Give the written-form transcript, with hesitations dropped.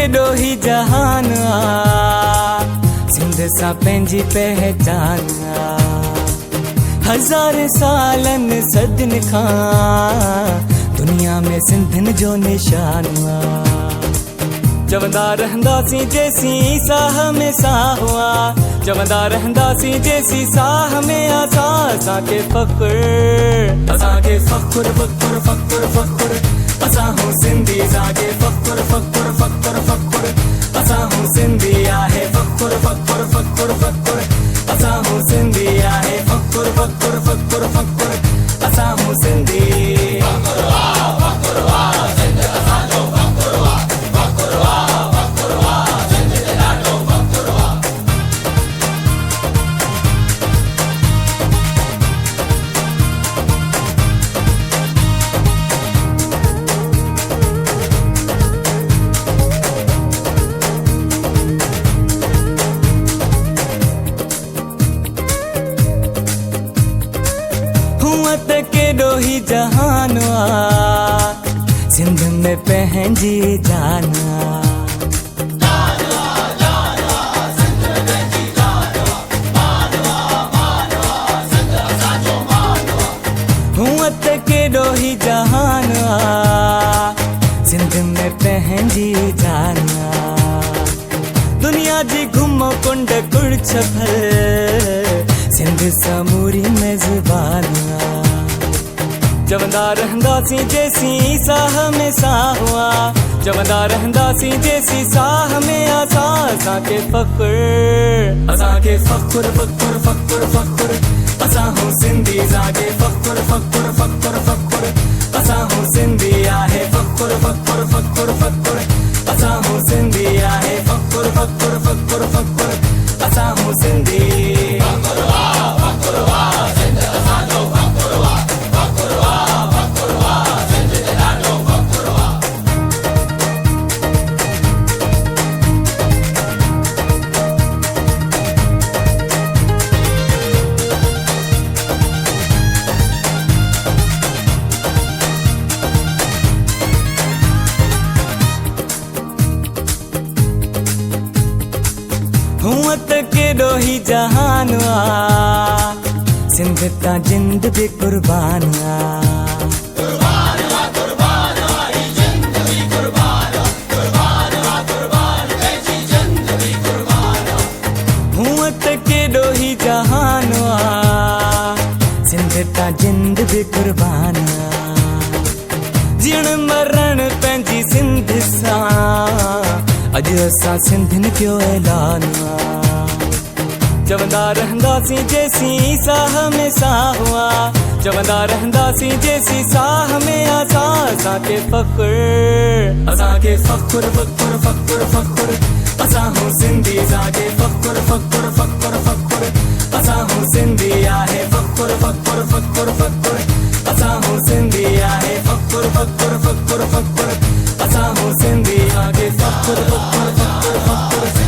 केॾो ही जहान सिंध सां पंहिंजी पहचान हज़ार सालनि सदियुनि खां दुनिया में सिंधियुनि जो निशान चवंदा रहंदासीं जेसीं साह में साह हुआ चवंदा रहंदासीं जेसीं साह में असांखे फ़ख़्रु असांखे फ़ख़्रु फ़ख़्रु फ़ख़्रु फ़ख़्रु असां हूं सिंधी असांखे फ़ख़्रु फ़ख़्रु फ़ख़्रु फ़ख़्रु असां हूं सिंधी आहे फ़ख़्रु फ़ख़्रु फ़ख़्रु फ़ख़्रु असां हूं सिंधी आहे फ़ख़्रु फ़ख़्रु फ़ख़्रु फ़ख़्रु असां हूं सिंधी त केॾो ही जहान सिंध में पंहिंजी जान हूअं त केॾो ही जहान सिंध में पंहिंजी जान दुनिया जी घुम कुंड कुड़छ भर सिंध समूरी मेज़बान चवंदा रहंदासीं जेसीं साह में साह हुआ चवंदा रहंदासीं जेसीं साह में असांखे फ़ख़्रु असांखे फ़ख़्रु फ़ख़्रु फ़ख़्रु फ़ख़्रु असां हूं सिंधी असांखे फ़ख़्रु फ़ख़्रु फ़ख़्रु फ़ख़्रु असां हूं सिंधी आहे फ़ख़्रु फ़ख़्रु फ़ख़्रु फ़ख़्रु असां हूं सिंधी आहे फ़ख़्रु फ़ख़्रु फ़ख़्रु फ़ख़्रु असां हूं सिंधी हूअं त केॾो ही जहान सिंध तां जिंद बि कुर्बान हूअं त केॾो ही जहान सिंध तां जिंद बि कुर्बान जीअण मरण पंहिंजी सिंध सां अॼु असां सिंधियुनि कयो ऐलान चवंदा रहंदासीं जेसीं साह में साह हुआ चवंदा रहंदासीं जेसीं साह में असांखे फ़ख़्रु असांखे फ़ख़्रु फ़ख़्रु फ़ख़्रु फ़ख़्रु असां हूं सिंधी असांखे फ़ख़्रु फ़ख़्रु फ़ख़्रु फ़ख़्रु असां हूं सिंधी आहे फ़ख़्रु फ़ख़्रु फ़ख़्रु फ़ख़्रु असां हूं सिंधी आहे फ़ख़्रु फ़ख़्रु फ़ख़्रु फ़ख़्रु असां हूं सिंधी आगे फ़ख़्रु फ़ख़्रु फ़ख़्रु फ़ख़्रु